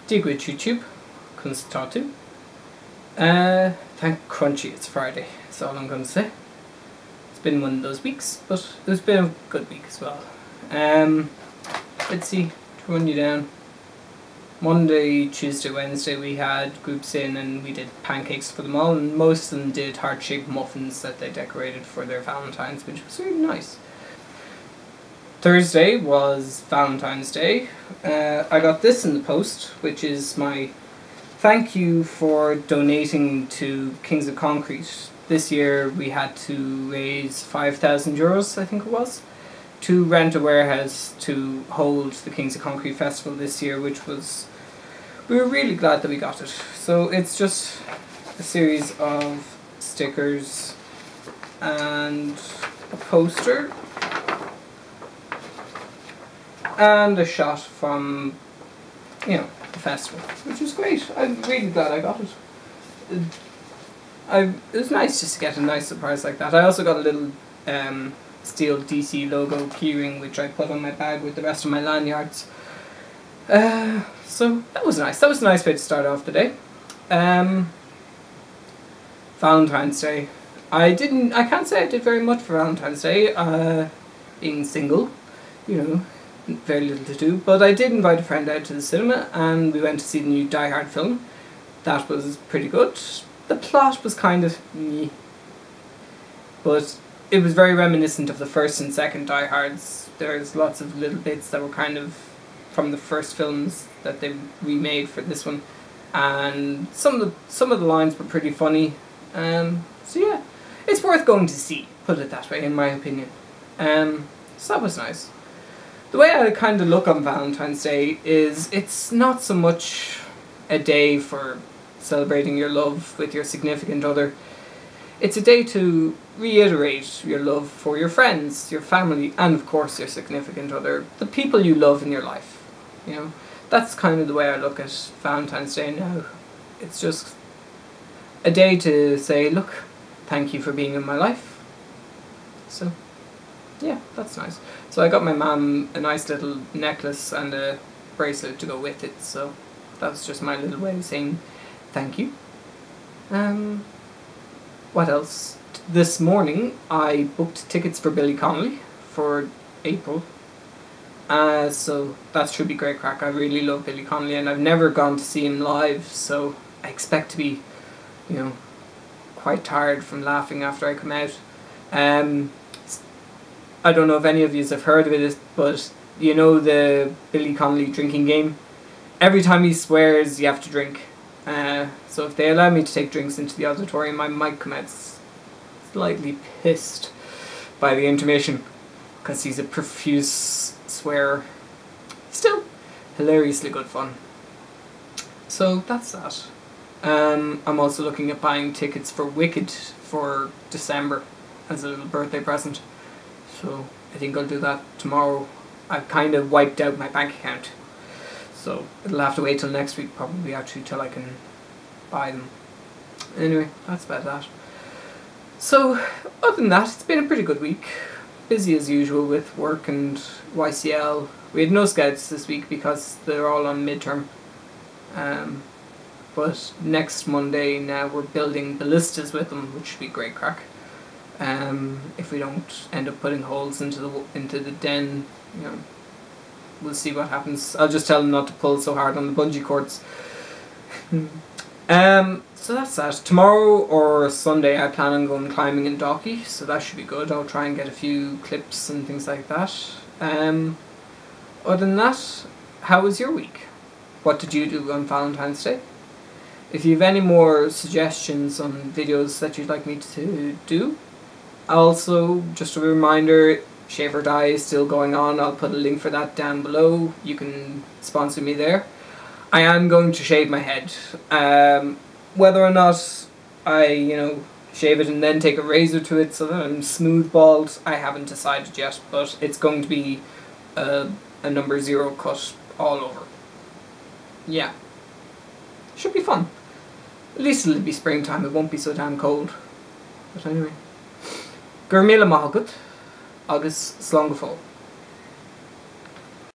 Digwyd YouTube, Kunstatu. Thank Crunchie it's Friday, that's all I'm going to say. It's been one of those weeks, but it's been a good week as well. Let's see, to run you down. Monday, Tuesday, Wednesday we had groups in and we did pancakes for them all, and most of them did heart-shaped muffins that they decorated for their Valentine's, which was really nice. Thursday was Valentine's Day. I got this in the post, which is my thank you for donating to Kings of Concrete. This year we had to raise €5,000, I think it was, to rent a warehouse to hold the Kings of Concrete Festival this year, which was, we were really glad that we got it. So it's just a series of stickers and a poster and a shot from, the festival, which was great. I'm really glad I got it. It was nice just to get a nice surprise like that. I also got a little steel DC logo keyring, which I put on my bag with the rest of my lanyards. So that was nice. That was a nice way to start off the day. Valentine's Day. I can't say I did very much for Valentine's Day. Being single, very little to do, but I did invite a friend out to the cinema and we went to see the new Die Hard film. That was pretty good. The plot was kind of meh, but it was very reminiscent of the first and second Die Hards. There's lots of little bits that were kind of from the first films that they remade for this one, and some of the lines were pretty funny. So yeah, it's worth going to see, put it that way, in my opinion. So that was nice. The way I kind of look on Valentine's Day is it's not so much a day for celebrating your love with your significant other. It's a day to reiterate your love for your friends, your family, and of course your significant other, the people you love in your life. That's kind of the way I look at Valentine's Day now. It's just a day to say, look, thank you for being in my life. So yeah, that's nice. So I got my mum a nice little necklace and a bracelet to go with it, so that was just my little way of saying thank you. What else? This morning I booked tickets for Billy Connolly for April. So that should be great crack. I really love Billy Connolly and I've never gone to see him live, so I expect to be, quite tired from laughing after I come out. I don't know if any of you have heard of it, but the Billy Connolly drinking game? Every time he swears you have to drink. So if they allow me to take drinks into the auditorium, I might come out slightly pissed by the intermission, because he's a profuse swearer. Still, hilariously good fun. So that's that. I'm also looking at buying tickets for Wicked for December as a little birthday present. So I think I'll do that tomorrow. I've kind of wiped out my bank account, so it'll have to wait till next week probably actually till I can buy them. Anyway, that's about that. So other than that, it's been a pretty good week. Busy as usual with work and YCL. We had no scouts this week because they're all on midterm. But next Monday now we're building ballistas with them, which should be great crack. If we don't end up putting holes into the den, we'll see what happens. I'll just tell them not to pull so hard on the bungee cords. So that's that. Tomorrow or Sunday I plan on going climbing in Dalkey, so that should be good. I'll try and get a few clips and things like that. Other than that, how was your week? What did you do on Valentine's Day? If you have any more suggestions on videos that you'd like me to do, also, just a reminder, Shave or Die is still going on. I'll put a link for that down below. You can sponsor me there. I am going to shave my head. Whether or not I, shave it and then take a razor to it so that I'm smooth bald, I haven't decided yet, but it's going to be a number 0 cut all over. Yeah. Should be fun. At least it'll be springtime, it won't be so damn cold. But anyway. Gur míle maith agat, agus slán go fóill.